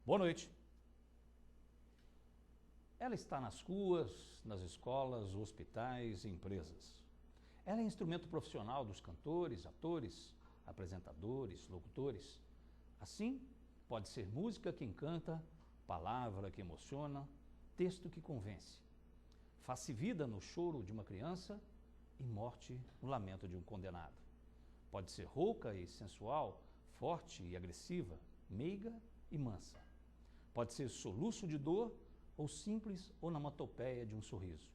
Boa noite. Ela está nas ruas, nas escolas, hospitais e empresas. Ela é instrumento profissional dos cantores, atores, apresentadores, locutores. Assim, pode ser música que encanta, palavra que emociona, texto que convence. Faz-se vida no choro de uma criança e morte no lamento de um condenado. Pode ser rouca e sensual, forte e agressiva, meiga e mansa. Pode ser soluço de dor ou simples onomatopeia de um sorriso.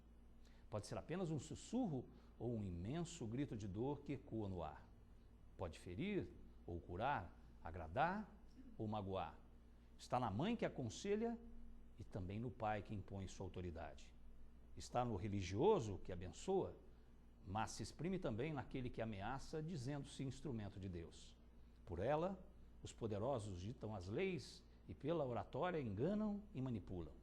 Pode ser apenas um sussurro ou um imenso grito de dor que ecoa no ar. Pode ferir ou curar, agradar ou magoar. Está na mãe que aconselha e também no pai que impõe sua autoridade. Está no religioso que abençoa, mas se exprime também naquele que ameaça, dizendo-se instrumento de Deus. Por ela, os poderosos ditam as leis e pela oratória enganam e manipulam.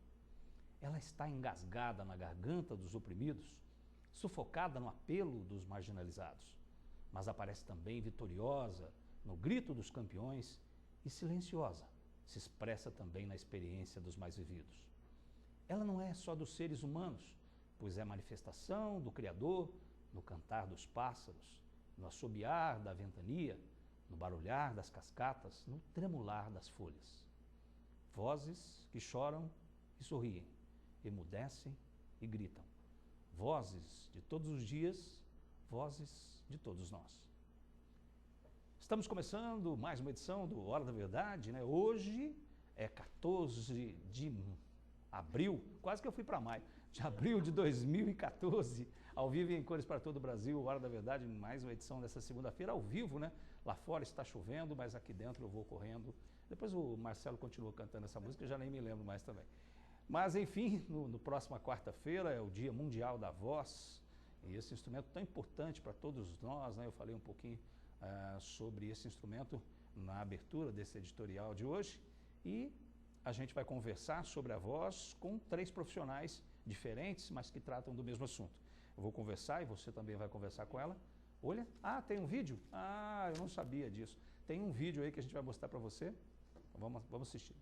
Ela está engasgada na garganta dos oprimidos, sufocada no apelo dos marginalizados, mas aparece também vitoriosa no grito dos campeões e silenciosa, se expressa também na experiência dos mais vividos. Ela não é só dos seres humanos, pois é manifestação do Criador no cantar dos pássaros, no assobiar da ventania, no barulhar das cascatas, no tremular das folhas. Vozes que choram e sorriem, emudecem e gritam. Vozes de todos os dias, vozes de todos nós. Estamos começando mais uma edição do Hora da Verdade, né? Hoje é 14 de abril, quase que eu fui para maio, de abril de 2014, ao vivo e em cores para todo o Brasil, Hora da Verdade, mais uma edição dessa segunda-feira, ao vivo, né? Lá fora está chovendo, mas aqui dentro eu vou correndo. Depois o Marcelo continua cantando essa música, eu já nem me lembro mais também. Mas, enfim, no próxima quarta-feira é o Dia Mundial da Voz, e esse instrumento tão importante para todos nós, né? Eu falei um pouquinho sobre esse instrumento na abertura desse editorial de hoje, e a gente vai conversar sobre a voz com 3 profissionais diferentes, mas que tratam do mesmo assunto. Eu vou conversar e você também vai conversar com ela. Olha, tem um vídeo? Eu não sabia disso. Tem um vídeo aí que a gente vai mostrar para você. Vamos assistir.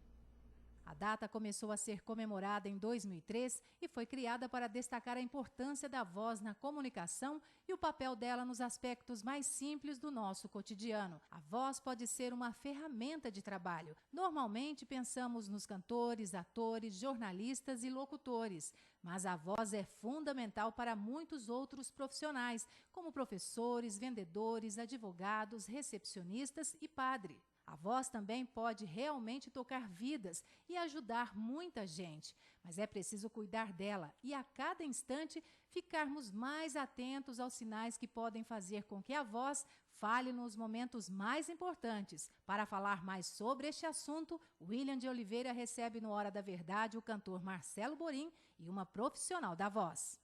A data começou a ser comemorada em 2003 e foi criada para destacar a importância da voz na comunicação e o papel dela nos aspectos mais simples do nosso cotidiano. A voz pode ser uma ferramenta de trabalho. Normalmente pensamos nos cantores, atores, jornalistas e locutores, mas a voz é fundamental para muitos outros profissionais, como professores, vendedores, advogados, recepcionistas e padre. A voz também pode realmente tocar vidas e ajudar muita gente, mas é preciso cuidar dela e a cada instante ficarmos mais atentos aos sinais que podem fazer com que a voz fale nos momentos mais importantes. Para falar mais sobre este assunto, William de Oliveira recebe no Hora da Verdade o cantor Marcelo Borim e uma profissional da voz.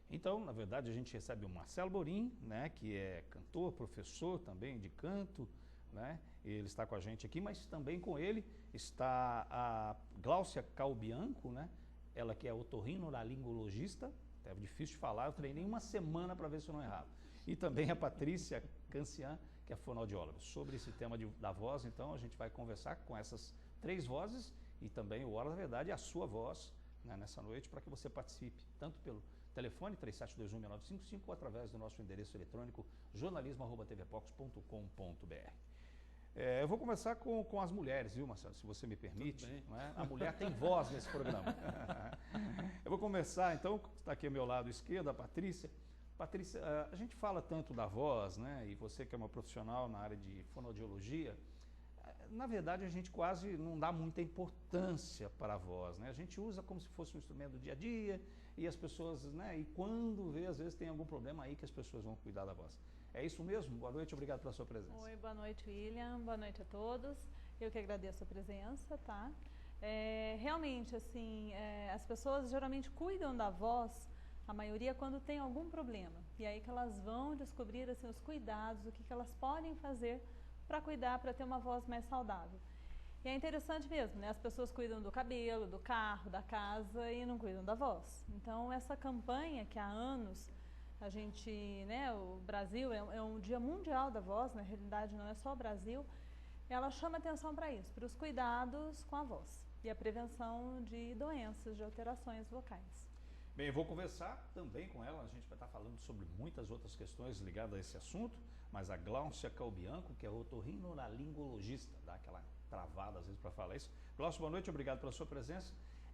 Então, na verdade, a gente recebe o Marcelo Borim, né, que é cantor, professor também de canto, né? Ele está com a gente aqui, mas também com ele está a Gláucia Calbianco, né? Ela que é otorrinolaringologista, é difícil de falar, eu treinei uma semana para ver se eu não errava. E também a Patrícia Cancian, que é fonoaudióloga. Sobre esse tema da voz, então, a gente vai conversar com essas 3 vozes e também o Hora da Verdade é a sua voz, né, nessa noite, para que você participe, tanto pelo telefone 37216955 ou através do nosso endereço eletrônico jornalismo@tvpox.com.br. Eu vou começar com as mulheres, viu, Marcelo, se você me permite. Não é? A mulher tem voz nesse programa. Eu vou começar, então, está aqui ao meu lado esquerdo, a Patrícia. Patrícia, a gente fala tanto da voz, né, e você que é uma profissional na área de fonoaudiologia, na verdade a gente quase não dá muita importância para a voz, né? A gente usa como se fosse um instrumento do dia a dia e as pessoas, né, e quando vê, às vezes tem algum problema aí que as pessoas vão cuidar da voz. É isso mesmo? Boa noite, obrigado pela sua presença. Oi, boa noite, William, boa noite a todos. Eu que agradeço a presença, tá? Realmente, assim, as pessoas geralmente cuidam da voz, a maioria quando tem algum problema. E aí que elas vão descobrir, assim, os cuidados, o que elas podem fazer para cuidar, para ter uma voz mais saudável. E é interessante mesmo, né? As pessoas cuidam do cabelo, do carro, da casa e não cuidam da voz. Então, essa campanha que há anos a gente, né, o Brasil é um dia mundial da voz, na realidade não é só o Brasil, ela chama atenção para isso, para os cuidados com a voz e a prevenção de doenças, de alterações vocais. Bem, eu vou conversar também com ela, a gente vai estar falando sobre muitas outras questões ligadas a esse assunto, mas a Gláucia Calbianco, que é otorrinolaringologista, dá aquela travada às vezes para falar isso. Gláucia, boa noite, obrigado pela sua presença.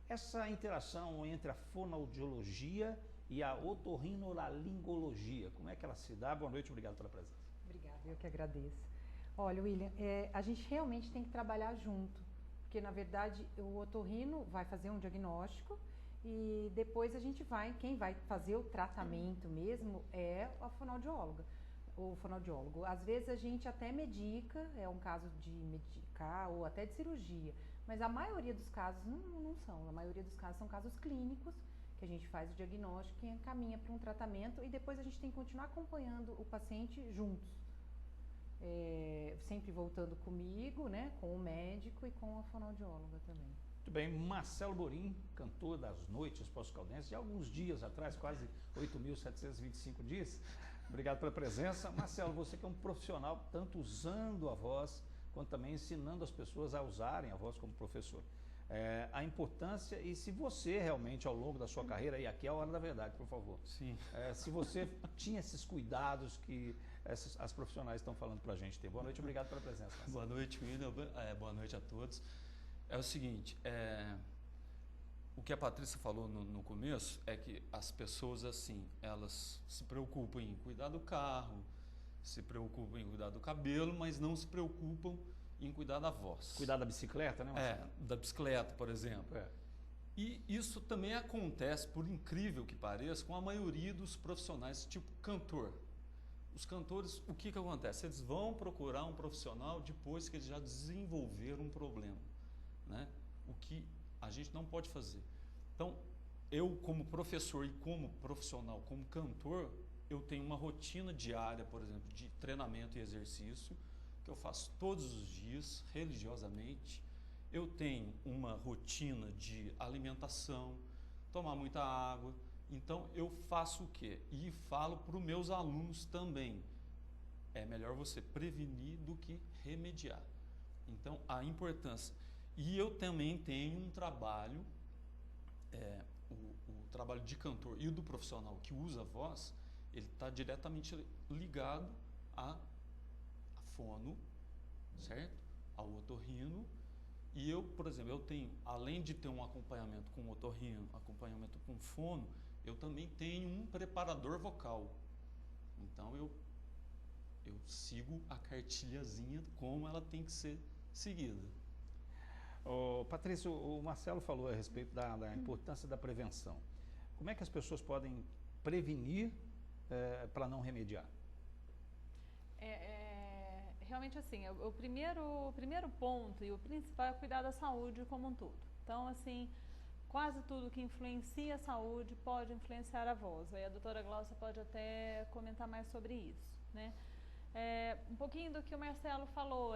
Essa interação entre a fonoaudiologia e a otorrinolaringologia, como é que ela se dá? Boa noite, obrigado pela presença. Obrigada, eu que agradeço. Olha, William, a gente realmente tem que trabalhar junto, porque na verdade o otorrino vai fazer um diagnóstico e depois a gente quem vai fazer o tratamento mesmo é a fonoaudióloga, o fonoaudiólogo. Às vezes a gente até medica, é um caso de medicar ou até de cirurgia, mas a maioria dos casos não são, a maioria dos casos são casos clínicos, que a gente faz o diagnóstico e encaminha para um tratamento e depois a gente tem que continuar acompanhando o paciente juntos. Sempre voltando comigo, né, com o médico e com a fonoaudióloga também. Muito bem, Marcelo Borim, cantor das noites pós-caldenses, de alguns dias atrás, quase 8.725 dias. Obrigado pela presença. Marcelo, você que é um profissional, tanto usando a voz, quanto também ensinando as pessoas a usarem a voz como professor. A importância, e se você realmente ao longo da sua carreira, e aqui é a hora da verdade, por favor. Sim. Se você tinha esses cuidados que as profissionais estão falando para a gente ter. Boa noite, obrigado pela presença. Marcelo. Boa noite, William. Boa noite a todos. É o seguinte, o que a Patrícia falou no começo é que as pessoas, assim, elas se preocupam em cuidar do carro, se preocupam em cuidar do cabelo, mas não se preocupam em cuidar da voz. Cuidar da bicicleta, né, Marcelo? Da bicicleta, por exemplo. E isso também acontece, por incrível que pareça, com a maioria dos profissionais, tipo cantor. Os cantores, o que acontece? Eles vão procurar um profissional depois que eles já desenvolveram um problema, né? O que a gente não pode fazer. Então, eu como professor e como profissional, como cantor, eu tenho uma rotina diária, por exemplo, de treinamento e exercício, que eu faço todos os dias, religiosamente. Eu tenho uma rotina de alimentação, tomar muita água. Então, eu faço o quê? E falo para os meus alunos também. É melhor você prevenir do que remediar. Então, a importância. E eu também tenho um trabalho, o trabalho de cantor e o do profissional que usa a voz, ele está diretamente ligado a fono, certo? Ao otorrino. E eu, por exemplo, eu tenho, além de ter um acompanhamento com otorrino, acompanhamento com fono, eu também tenho um preparador vocal. Então eu sigo a cartilhazinha como ela tem que ser seguida. Patrícia, o Marcelo falou a respeito da importância da prevenção. Como é que as pessoas podem prevenir para não remediar? Realmente assim, o primeiro ponto e o principal é cuidar da saúde como um todo. Então, assim, quase tudo que influencia a saúde pode influenciar a voz. Aí a doutora Gláucia pode até comentar mais sobre isso, né? Um pouquinho do que o Marcelo falou,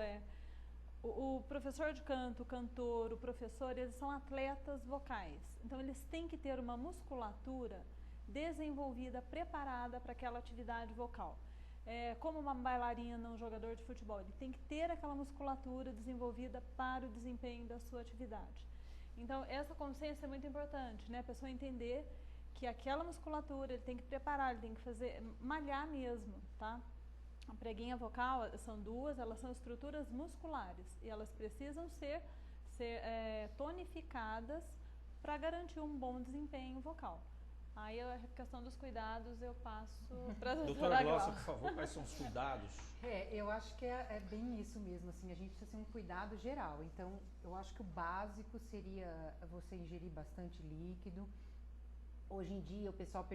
o professor de canto, o cantor, o professor, eles são atletas vocais. Então, eles têm que ter uma musculatura desenvolvida, preparada para aquela atividade vocal. Como uma bailarina, um jogador de futebol, ele tem que ter aquela musculatura desenvolvida para o desempenho da sua atividade. Então, essa consciência é muito importante, né? A pessoa entender que aquela musculatura ele tem que preparar, ele tem que fazer, malhar mesmo, tá? A preguinha vocal são duas, elas são estruturas musculares e elas precisam ser tonificadas para garantir um bom desempenho vocal. Aí a questão dos cuidados eu passo para a doutora Gláucia, por favor, quais são os cuidados? Eu acho que é bem isso mesmo, assim, a gente precisa ter um cuidado geral. Então, eu acho que o básico seria você ingerir bastante líquido. Hoje em dia o pessoal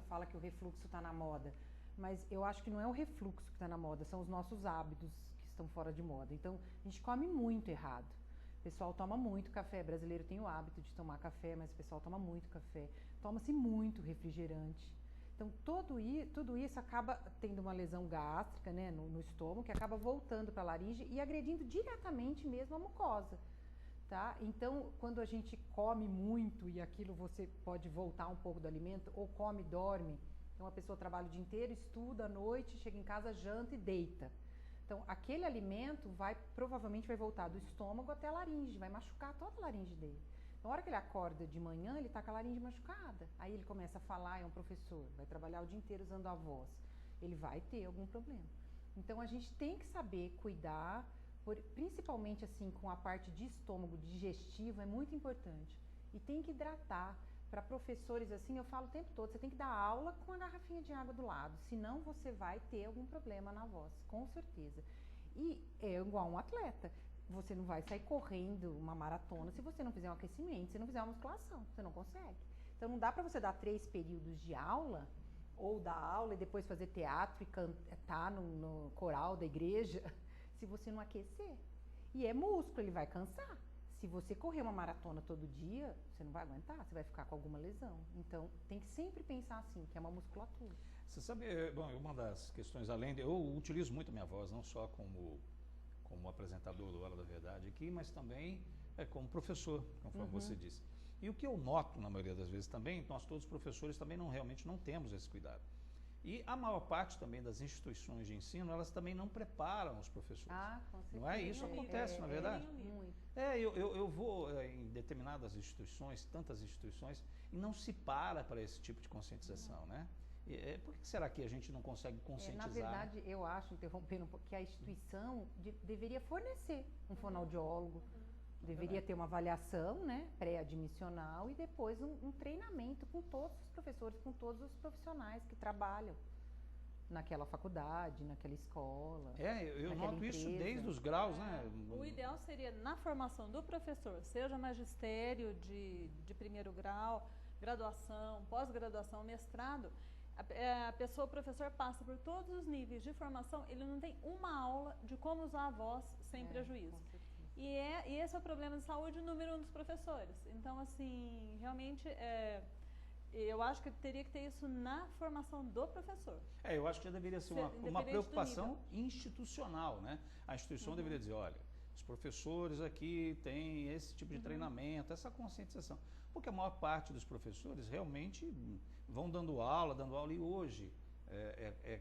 fala que o refluxo está na moda, mas eu acho que não é o refluxo que está na moda, são os nossos hábitos que estão fora de moda. Então, a gente come muito errado. O pessoal toma muito café, o brasileiro tem o hábito de tomar café, mas o pessoal toma muito café, toma-se muito refrigerante. Então, tudo isso acaba tendo uma lesão gástrica, né, no estômago, que acaba voltando para a laringe e agredindo diretamente mesmo a mucosa. Tá? Então, quando a gente come muito e aquilo você pode voltar um pouco do alimento, ou come e dorme, então a pessoa trabalha o dia inteiro, estuda à noite, chega em casa, janta e deita. Então, Então, aquele alimento provavelmente vai voltar do estômago até a laringe, vai machucar toda a laringe dele. Na hora que ele acorda de manhã, ele está com a laringe machucada. Aí ele começa a falar, é um professor, vai trabalhar o dia inteiro usando a voz. Ele vai ter algum problema. Então, a gente tem que saber cuidar, principalmente assim com a parte de estômago digestivo, é muito importante. E tem que hidratar. Para professores, assim, eu falo o tempo todo, você tem que dar aula com a garrafinha de água do lado, senão você vai ter algum problema na voz, com certeza. E é igual um atleta. Você não vai sair correndo uma maratona se você não fizer um aquecimento, se não fizer uma musculação, você não consegue. Então não dá para você dar 3 períodos de aula, ou dar aula e depois fazer teatro e cantar no coral da igreja, se você não aquecer. E é músculo, ele vai cansar. Se você correr uma maratona todo dia, você não vai aguentar, você vai ficar com alguma lesão. Então tem que sempre pensar assim, que é uma musculatura. Você sabe, bom, uma das questões, além de... Eu utilizo muito a minha voz, não só como apresentador do Hora da Verdade aqui, mas também como professor, conforme você disse. E o que eu noto, na maioria das vezes também, nós todos professores também realmente não temos esse cuidado. E a maior parte também das instituições de ensino, elas também não preparam os professores. Ah, com certeza. Não é? Isso acontece, na verdade. Muito. Eu vou em determinadas instituições, tantas instituições, e não se para esse tipo de conscientização, né? Por que será que a gente não consegue conscientizar? Na verdade, eu acho, interrompendo um pouco, que a instituição deveria fornecer um fonoaudiólogo, deveria ter uma avaliação, né, pré-admissional e depois um treinamento com todos os professores, com todos os profissionais que trabalham naquela faculdade, naquela escola. Eu noto empresa. isso desde os graus, né? O ideal seria, na formação do professor, seja magistério de primeiro grau, graduação, pós-graduação, mestrado, o professor passa por todos os níveis de formação, ele não tem uma aula de como usar a voz sem prejuízo. E esse é o problema de saúde número 1 dos professores. Então, assim, realmente, eu acho que teria que ter isso na formação do professor. Eu acho que já deveria ser uma preocupação institucional, né? A instituição deveria dizer, olha, os professores aqui têm esse tipo de treinamento, essa conscientização. Porque a maior parte dos professores realmente vão dando aula, e hoje,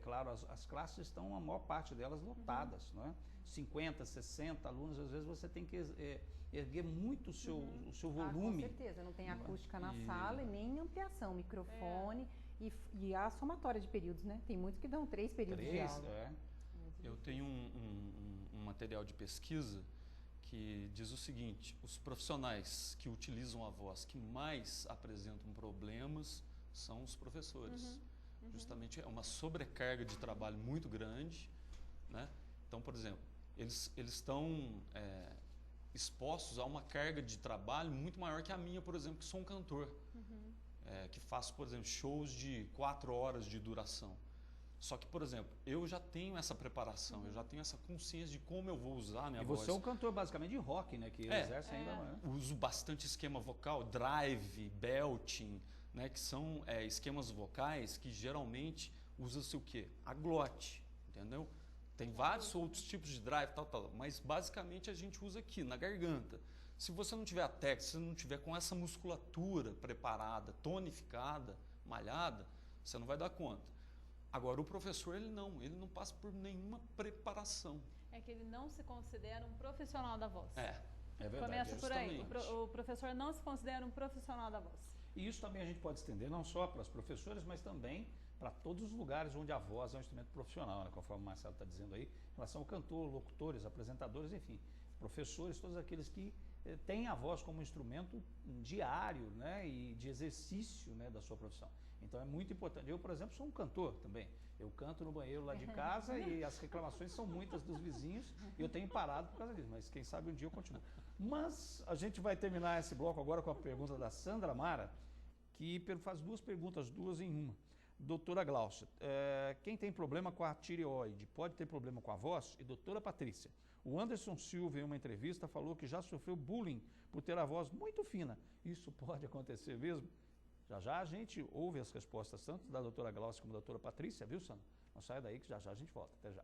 claro, as classes estão, a maior parte delas, lotadas, não é? 50, 60 alunos, às vezes você tem que erguer muito o seu volume. Com certeza, não tem acústica na sala e nem ampliação, microfone e a somatória de períodos, né? Tem muitos que dão 3 períodos de aula. Eu tenho um material de pesquisa que diz o seguinte: os profissionais que utilizam a voz que mais apresentam problemas são os professores. Justamente é uma sobrecarga de trabalho muito grande, né? Então, por exemplo, eles estão expostos a uma carga de trabalho muito maior que a minha, por exemplo, que sou um cantor, que faço, por exemplo, shows de 4 horas de duração. Só que, por exemplo, eu já tenho essa preparação, eu já tenho essa consciência de como eu vou usar a minha voz. E você é um cantor basicamente de rock, né? Que exerce ainda mais. Uso bastante esquema vocal, drive, belting, né? Que são esquemas vocais que geralmente usa-se o quê? A glote, entendeu? Tem vários outros tipos de drive, mas basicamente a gente usa aqui, na garganta. Se você não tiver a técnica, se você não tiver com essa musculatura preparada, tonificada, malhada, você não vai dar conta. Agora, o professor, ele não passa por nenhuma preparação. É que ele não se considera um profissional da voz. É verdade. Começa por aí. O professor não se considera um profissional da voz. E isso também a gente pode estender não só para as professoras, mas também para todos os lugares onde a voz é um instrumento profissional, né? Conforme o Marcelo está dizendo aí, em relação ao cantor, locutores, apresentadores, enfim, professores, todos aqueles que têm a voz como instrumento diário, né? E de exercício, né? Da sua profissão. Então é muito importante. Eu, por exemplo, sou um cantor também. Eu canto no banheiro lá de casa e as reclamações são muitas dos vizinhos e eu tenho parado por causa disso, mas quem sabe um dia eu continuo. Mas a gente vai terminar esse bloco agora com a pergunta da Sandra Mara, que faz 2 perguntas, 2 em uma. Doutora Glaucia, quem tem problema com a tireoide pode ter problema com a voz? E doutora Patrícia, o Anderson Silva, em uma entrevista, falou que já sofreu bullying por ter a voz muito fina. Isso pode acontecer mesmo? Já a gente ouve as respostas tanto da doutora Glaucia como da doutora Patrícia, viu, Sandra? Não saia daí que já a gente volta. Até já.